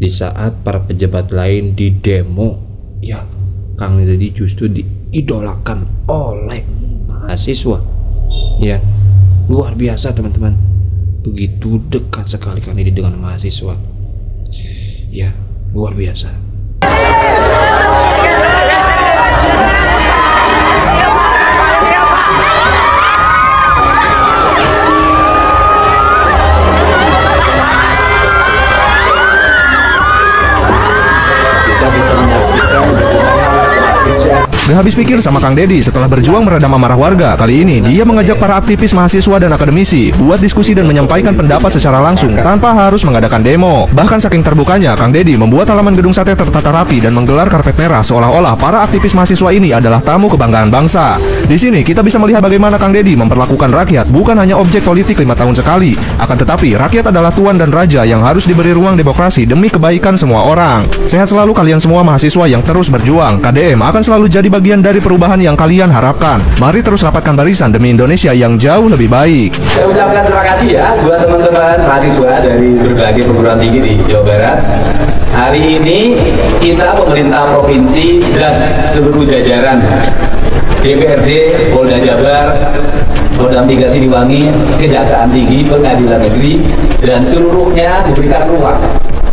Di saat para pejabat lain di demo, ya Kang Deddy justru diidolakan oleh mahasiswa. Ya, luar biasa teman-teman. Begitu dekat sekali Kang Deddy dengan mahasiswa. Ya, luar biasa. Kita bisa menyaksikan bagaimana mahasiswa. Gak habis pikir sama Kang Deddy setelah berjuang meredam amarah warga. Kali ini dia mengajak para aktivis mahasiswa dan akademisi buat diskusi dan menyampaikan pendapat secara langsung tanpa harus mengadakan demo. Bahkan saking terbukanya, Kang Deddy membuat halaman gedung sate tertata rapi dan menggelar karpet merah seolah-olah para aktivis mahasiswa ini adalah tamu kebanggaan bangsa. Di sini kita bisa melihat bagaimana Kang Deddy memperlakukan rakyat bukan hanya objek politik 5 tahun sekali, akan tetapi rakyat adalah tuan dan raja yang harus diberi ruang demokrasi demi kebaikan semua orang. Sehat selalu kalian semua mahasiswa yang terus berjuang. KDM akan selalu jadi bagian dari perubahan yang kalian harapkan. Mari terus rapatkan barisan demi Indonesia yang jauh lebih baik. Saya ucapkan terima kasih ya buat teman-teman mahasiswa dari berbagai perguruan tinggi di Jawa Barat. Hari ini kita pemerintah provinsi dan seluruh jajaran DPRD, Polda Jabar, Polda Mitigasi Siliwangi, Kejaksaan Tinggi, Pengadilan Negeri, dan seluruhnya memberikan ruang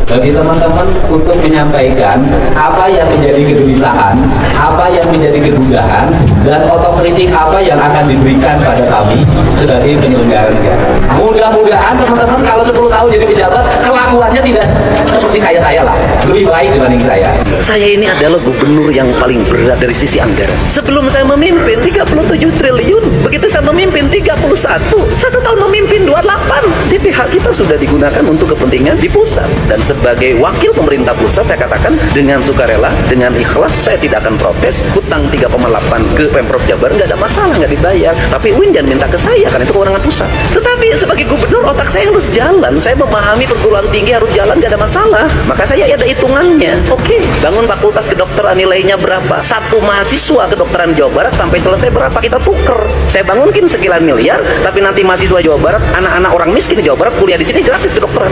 bagi teman-teman untuk menyampaikan apa yang menjadi kegelisahan, apa yang menjadi kegundahan, dan otokritik apa yang akan diberikan pada kami sebagai penyelenggara negara. Mudah-mudahan teman-teman kalau 10 tahun jadi pejabat, kelakuannya tidak seperti saya lah, lebih baik dibanding saya. Saya ini adalah gubernur yang paling berat dari sisi anggaran. Sebelum saya memimpin 37 triliun, begitu saya memimpin 31, 1 tahun memimpin 28. DPH kita sudah digunakan untuk kepentingan di pusat. Dan sebagai wakil pemerintah pusat, saya katakan dengan sukarela, dengan ikhlas, saya tidak akan protes. Hutang 3,8 ke Pemprov Jabar nggak ada masalah, nggak dibayar. Tapi Win jangan minta ke saya, karena itu kewenangan pusat. Tetapi sebagai gubernur, otak saya harus jalan. Saya memahami perguruan tinggi harus jalan, nggak ada masalah. Maka saya ada hitungannya. Oke, bangun fakultas kedokteran nilainya berapa? Satu mahasiswa kedokteran Jawa Barat sampai selesai berapa? Kita tuker. Saya bangunkin sekian miliar, tapi nanti mahasiswa Jawa Barat, anak-anak orang miskin di Jawa Barat kuliah di sini gratis kedokteran.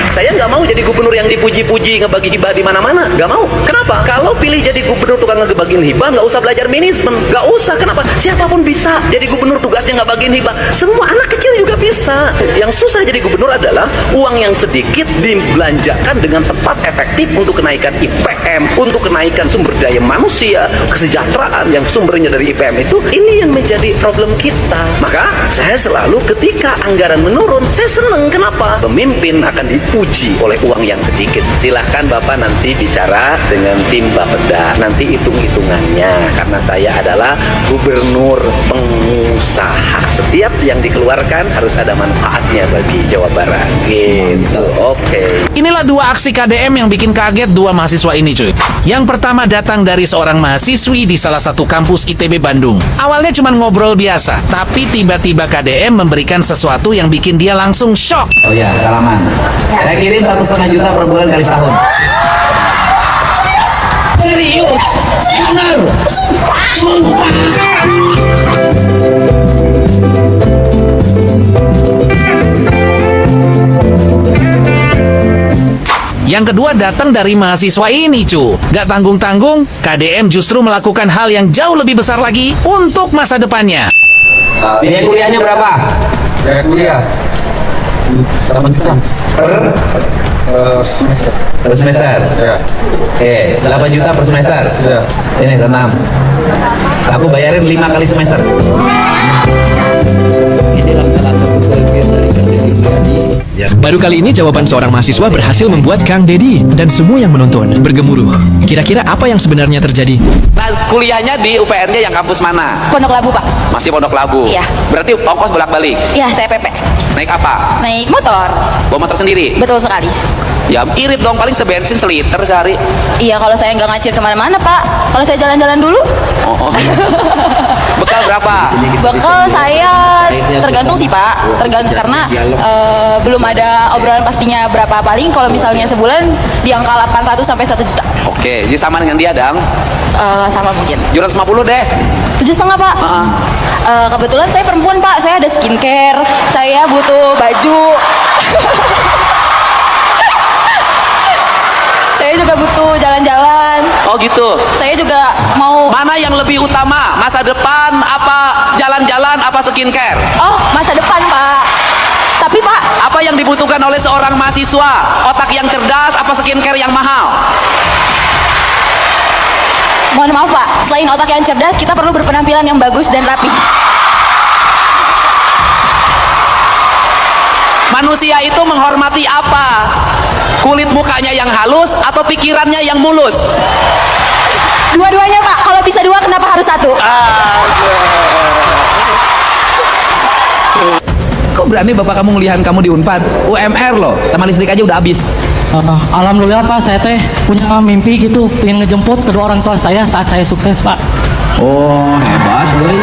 Saya nggak mau jadi gubernur yang dipuji-puji ngebagi hibah di mana-mana, nggak mau. Kenapa? Kalau pilih jadi gubernur tukang ngebagiin hibah, nggak usah belajar manajemen, nggak usah. Kenapa? Siapapun bisa jadi gubernur, tugasnya nggak bagiin hibah. Semua anak kecil juga bisa. Yang susah jadi gubernur adalah uang yang sedikit dibelanjakan dengan tepat, efektif untuk kenaikan IPM, untuk kenaikan sumber daya manusia, kesejahteraan yang sumbernya dari IPM itu. Ini yang menjadi problem kita. Maka saya selalu ketika anggaran menurun, saya seneng. Kenapa? Pemimpin akan dipuji oleh uang yang sedikit. Silahkan Bapak nanti bicara dengan tim Bapeda, nanti hitung-hitungannya, karena saya adalah gubernur pengusaha. Setiap yang dikeluarkan harus ada manfaatnya bagi Jawa Barat gitu. Oke. Inilah dua aksi KDM yang bikin kaget dua mahasiswa ini cuy. Yang pertama datang dari seorang mahasiswi di salah satu kampus ITB Bandung. Awalnya cuma ngobrol biasa, tapi tiba-tiba KDM memberikan sesuatu yang bikin dia langsung shock. Oh ya, salaman. Saya kirim 1,5 juta per bulan kali setahun. Serius? Benar? Sumpah. Yang kedua datang dari mahasiswa ini cu. Gak tanggung-tanggung, KDM justru melakukan hal yang jauh lebih besar lagi untuk masa depannya. Biaya kuliahnya berapa? Biaya kuliah 8 juta semester. Per semester? Ya. Oke, 8 juta per semester? Ya. Ini 6. Aku bayarin 5 kali semester. Inilah salah satu kelebihan dari Kang Deddy Mulyadi. Baru kali ini jawaban seorang mahasiswa berhasil membuat Kang Deddy dan semua yang menonton bergemuruh. Kira-kira apa yang sebenarnya terjadi? Nah, kuliahnya di UPN-nya yang kampus mana? Pondok Labu, Pak. Masih Pondok Labu? Iya. Berarti ongkos bolak-balik? Iya, saya PP. Naik apa? Naik motor. Bawa motor sendiri? Betul sekali. Ya irit dong, paling sebensin seliter sehari. Iya, kalau saya nggak ngacir kemana-mana, Pak. Kalau saya jalan-jalan dulu. Oh. Bekal berapa? Bekal saya tergantung sih, Pak. Tergantung karena belum ada obrolan pastinya berapa. Paling kalau misalnya sebulan di angka 800 sampai 1 juta. Oke, jadi sama dengan dia dong? Sama mungkin. 750 deh. 7,5, Pak. Kebetulan saya perempuan, Pak. Saya ada skincare. Saya butuh baju. Saya juga butuh jalan-jalan. Oh gitu. Saya juga mau. Mana yang lebih utama? Masa depan apa jalan-jalan apa skincare? Oh, masa depan, Pak. Tapi Pak, Apa yang dibutuhkan oleh seorang mahasiswa? Otak yang cerdas apa skincare yang mahal? mohon maaf Pak, selain otak yang cerdas, kita perlu berpenampilan yang bagus dan rapi. Manusia itu menghormati apa? Kulit mukanya yang halus atau pikirannya yang mulus? Dua-duanya Pak, kalau bisa dua kenapa harus satu? Kok berani bapak kamu ngelihat kamu di Unpad? UMR loh, sama listrik aja udah habis. Alhamdulillah Pak, saya teh punya mimpi gitu, pengen ngejemput kedua orang tua saya saat saya sukses Pak. Oh hebat, boy.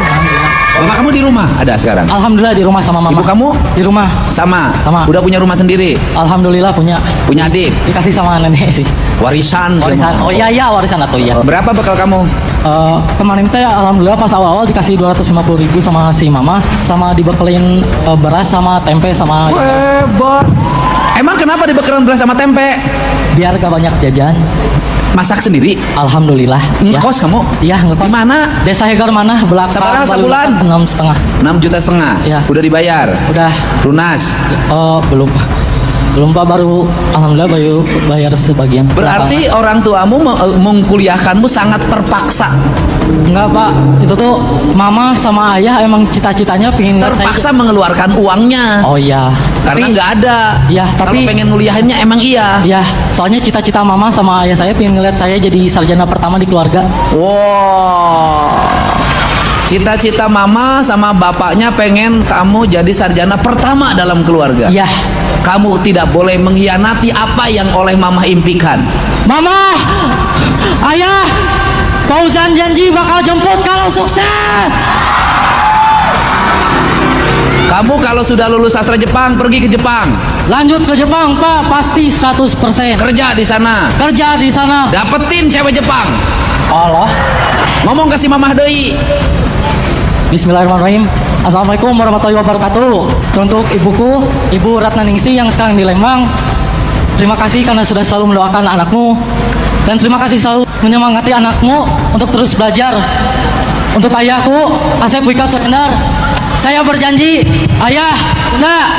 Bapak kamu di rumah ada sekarang? Alhamdulillah di rumah sama mama. Ibu kamu? Di rumah. Sama. Sama. Udah punya rumah sendiri? Alhamdulillah punya. Punya adik? Dikasih sama nenek sih. Warisan? Warisan. Oh iya warisan atau iya. Berapa bekal kamu? Kemarin teh alhamdulillah pas awal-awal dikasih 250.000 sama si mama, sama dibekelin beras sama tempe sama. Hebat. Emang kenapa dibekal beras sama tempe? Biar gak banyak jajan. Masak sendiri? Alhamdulillah. Ngekos kamu? Iya ngekos. Di mana? Desa Hegar mana? Belakang. Seberapa sebulan? 6,5. 6,5 juta. Iya. Udah dibayar? Udah. Lunas? Belum Pak, baru alhamdulillah bayar sebagian. Berarti orang tuamu mengkuliahkanmu sangat terpaksa? Enggak Pak, itu tuh mama sama ayah emang cita-citanya pengen terpaksa mengeluarkan uangnya. Oh iya. Karena nggak ada. Iya, tapi kalau pengen nguliahinnya emang iya. Iya, soalnya cita-cita mama sama ayah saya pengen ngeliat saya jadi sarjana pertama di keluarga. Wow. Cita-cita mama sama bapaknya pengen kamu jadi sarjana pertama dalam keluarga. Iya. Kamu tidak boleh mengkhianati apa yang oleh mama impikan. Mama, ayah, Fauzan janji bakal jemput kalau sukses. Kamu kalau sudah lulus sastra Jepang pergi ke Jepang. Lanjut ke Jepang Pak, pasti 100%. Kerja di sana. Kerja di sana. Dapetin cewek Jepang. Allah. Ngomong ke si mamah deui. Bismillahirrahmanirrahim. Assalamualaikum warahmatullahi wabarakatuh. Untuk ibuku, Ibu Ratna Ningsi yang sekarang di Lembang, terima kasih karena sudah selalu mendoakan anakmu, dan terima kasih selalu menyemangati anakmu untuk terus belajar. Untuk ayahku, Asep Wika Sukendar, saya berjanji, ayah, bunda,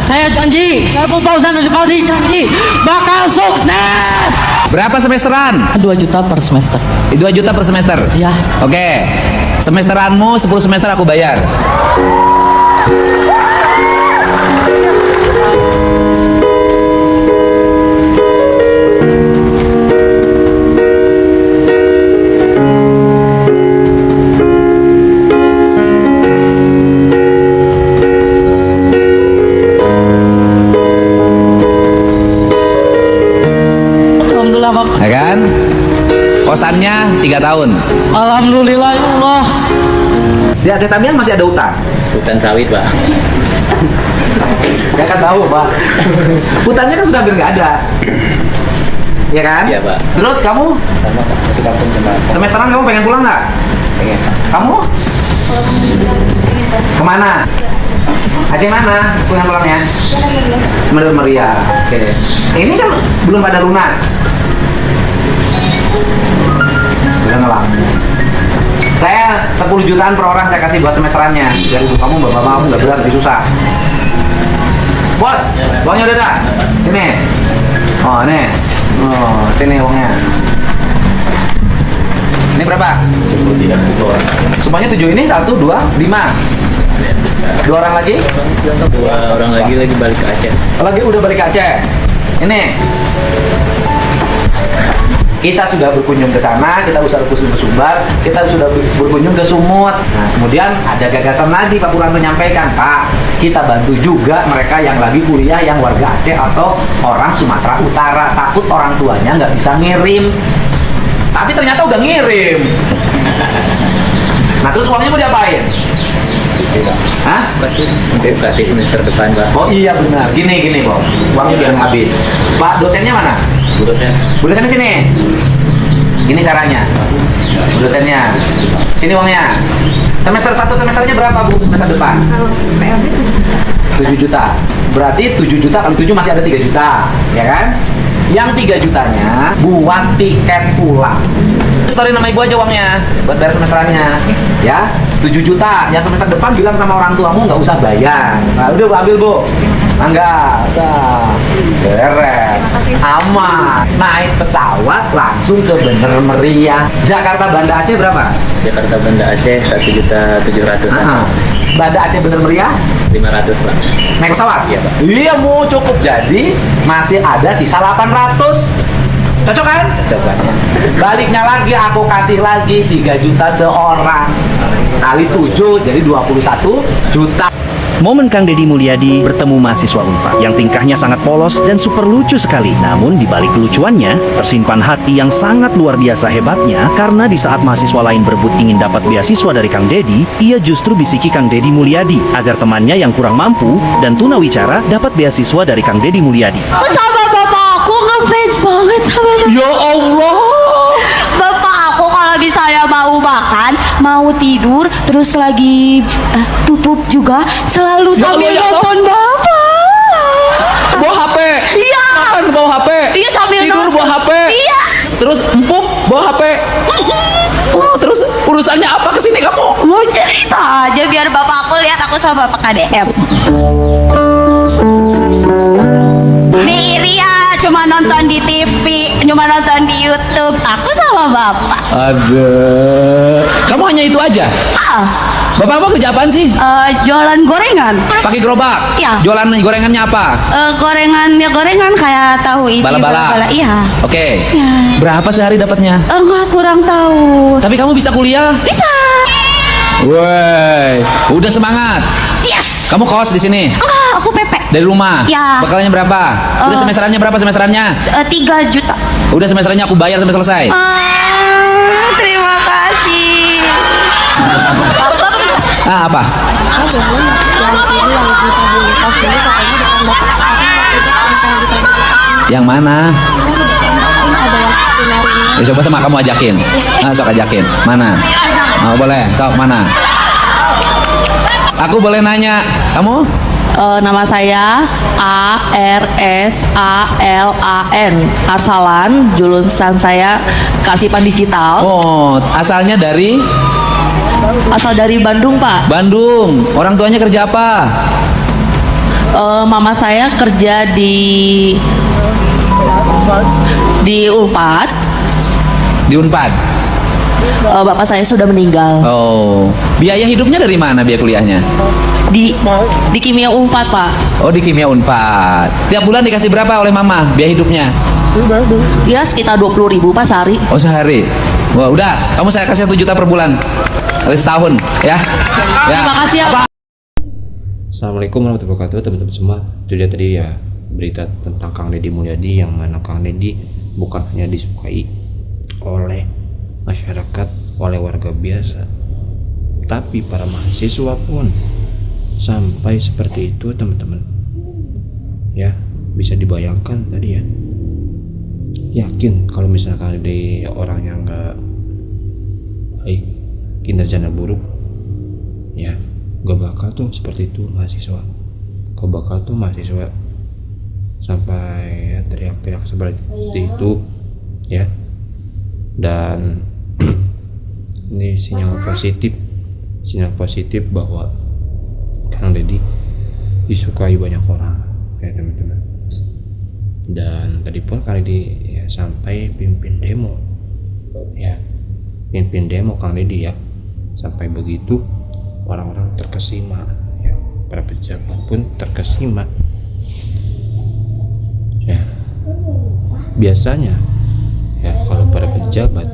saya janji, saya pun Fauzan dari Paldi janji bakal sukses. Berapa semesteran? 2 juta per semester. 2 juta per semester? Iya. Oke. Semesteranmu 10 semester aku bayar. Alhamdulillah Pak. Ya kan? Kosannya 3 tahun. Alhamdulillah ya Allah. Di Aceh Tamiang masih ada hutan. Hutan sawit, Pak. Saya kan tahu, Pak. Hutannya kan sudah hampir nggak ada. Ya kan? Iya, Pak. Terus kamu? Sama Pak, satu kampung sama. Semesteran kamu pengen pulang nggak? Pengen. Kamu? Kemana? Aceh mana? Pulangnya? Menurut Meriah. Oke. Ini kan belum pada lunas. Udah ngelam. Saya 10 jutaan per orang saya kasih buat semesterannya. Biar ibu kamu bapak kamu nggak berat lebih susah. Bos, uangnya udah ada. Ini. Oh ini. Oh sini uangnya. Ini berapa? 3 Semuanya 7 ini 1, 2, 5. 2 orang lagi? 2 orang lagi balik ke Aceh. Lagi udah balik ke Aceh. Ini. Kita sudah berkunjung ke sana, kita sudah berkunjung ke Sumbar, kita sudah berkunjung ke Sumut. Nah, kemudian ada gagasan lagi Pak Purwanto menyampaikan, Pak, kita bantu juga mereka yang lagi kuliah yang warga Aceh atau orang Sumatera Utara. Takut orang tuanya nggak bisa ngirim. Tapi ternyata udah ngirim. Nah, terus uangnya mau diapain? Hah? Berarti semester depan, Pak. Oh iya benar. Gini bos, uangnya biar nggak habis. Pak dosennya mana? Bu dosen. Bu dosennya sini. Ini caranya. Bu dosennya. Sini uangnya. Semester 1 semesternya berapa Bu? Semester depan? 7 juta. Berarti 7 juta kali 7 masih ada 3 juta, ya kan? Yang 3 jutanya buat tiket pulang. Story nama ibu aja uangnya buat bayar semesterannya ya. 7 juta yang semester depan bilang sama orang tuamu nggak usah bayar. Nah udah Bu, ambil Bu. Enggak, beres, aman. Naik pesawat langsung ke Bener Meriah. Jakarta Banda Aceh berapa? Jakarta Banda Aceh 1.700.000. Banda Aceh Bener Meriah 500 Pak. naik pesawat? Iya, Pak. Iya mau cukup, jadi masih ada sisa 800. Cocok kan? Coba. Baliknya lagi aku kasih lagi 3 juta seorang kali 7 jadi 21 juta. Momen Kang Deddy Mulyadi bertemu mahasiswa Unpad yang tingkahnya sangat polos dan super lucu sekali. Namun di balik kelucuannya, tersimpan hati yang sangat luar biasa hebatnya karena di saat mahasiswa lain berebut ingin dapat beasiswa dari Kang Deddy, ia justru bisiki Kang Deddy Mulyadi agar temannya yang kurang mampu dan tunawicara dapat beasiswa dari Kang Deddy Mulyadi. Sama bapak aku ngefans banget sama bapak. Ya Allah. Bapak aku kalau misalnya mau makan, mau tidur, terus lagi pup juga selalu Ya sambil Allah, ya Allah. nonton bapak. Bawa HP. Iya. Makan bawa HP. Iya, sambil tidur nonton. bawa HP. Iya. Terus empuk bawa HP. Oh, terus urusannya apa kesini kamu? Mau cerita aja biar bapak aku lihat aku sama bapak KDM. Nih Ria cuma nonton di TV, cuma nonton di YouTube. Aku sama bapak. Aduh. Kamu hanya itu aja? Bapak mau kerja apaan sih? Jualan gorengan. Pakai gerobak? Iya. Jualan gorengannya apa? Gorengan kayak tahu isi Bala-bala? Iya. Oke. Iya. Berapa sehari dapatnya? Enggak, kurang tahu. Tapi kamu bisa kuliah? Bisa. Woi, udah semangat. Yes. Kamu kos di sini? Enggak, aku pepek. Dari rumah? Ya. Bekalnya berapa? Udah semesterannya berapa semesterannya? 3 juta. Udah semesterannya aku bayar sampai selesai. Terima kasih. Apa? Yang mana? Ya, coba sama kamu ajakin. Sok ajakin. Mana? Oh, boleh. Sok mana? Aku boleh nanya. Kamu? Nama saya ARSALAN Arsalan, jurusan saya Kearsipan Digital. Oh, asalnya dari? Asal dari Bandung, Pak. Bandung. Orang tuanya kerja apa? Mama saya kerja di Unpad. Di Unpad. Bapak saya sudah meninggal. Oh, biaya hidupnya dari mana biaya kuliahnya? Di Kimia Unpad, Pak. Oh, di Kimia Unpad. Tiap bulan dikasih berapa oleh mama biaya hidupnya? Ya sekitar 20.000 Pak sehari. Oh, sehari. Wah, udah. Kamu saya kasih 1 juta per bulan. Kali setahun, ya. Terima kasih ya, Pak. Assalamualaikum warahmatullahi wabarakatuh, teman-teman semua. Itu dia tadi ya berita tentang Kang Deddy Mulyadi, yang mana Kang Deddy bukan hanya disukai oleh masyarakat, oleh warga biasa, tapi para mahasiswa pun sampai seperti itu, teman-teman. Ya, bisa dibayangkan tadi ya. Yakin kalau misalnya Kang Deddy orang yang enggak baik, kinerjanya buruk, ya gak bakal tuh seperti itu mahasiswa. Gak bakal tuh mahasiswa sampai teriak-teriak seperti itu ya. Dan ini sinyal positif bahwa Kang Deddy disukai banyak orang ya teman-teman. Dan tadi pun Kang Deddy ya sampai pimpin demo Kang Deddy ya, sampai begitu orang-orang terkesima ya, para pejabat pun terkesima ya. Biasanya ya kalau para pejabat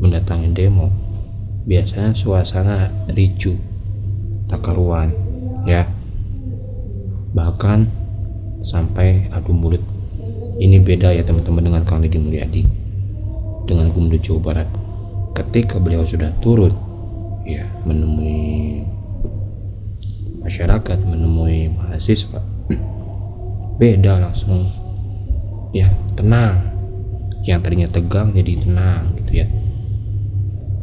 mendatangi demo, biasanya suasana ricuh, tak karuan ya, bahkan sampai adu mulut. Ini beda ya teman-teman dengan Kang Deddy Mulyadi, dengan Gubernur Jawa Barat. Ketika beliau sudah turun ya menemui masyarakat, menemui mahasiswa, beda langsung ya, tenang. Yang tadinya tegang jadi tenang gitu ya,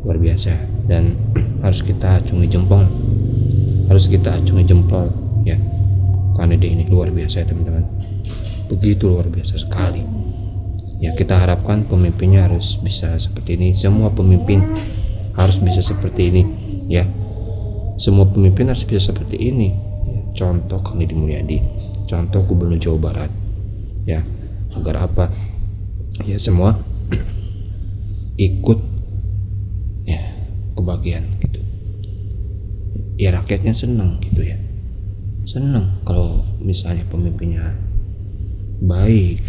luar biasa. Dan harus kita acungi jempol ya Kang Deddy ini luar biasa ya teman-teman, begitu luar biasa sekali ya. Kita harapkan pemimpinnya harus bisa seperti ini, semua pemimpin harus bisa seperti ini ya, semua pemimpin harus bisa seperti ini ya. Contoh Kang Deddy Mulyadi, contoh Gubernur Jawa Barat ya, agar apa ya, semua ikut ya kebagian gitu ya, rakyatnya senang gitu ya, senang kalau misalnya pemimpinnya baik,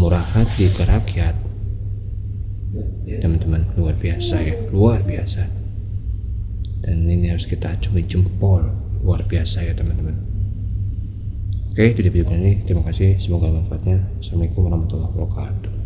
murah hati ke rakyat. Teman-teman, luar biasa ya, luar biasa. Dan ini harus kita acungi jempol, luar biasa ya teman-teman. Oke, itu di video ini. Terima kasih, semoga manfaatnya. Assalamualaikum warahmatullahi wabarakatuh.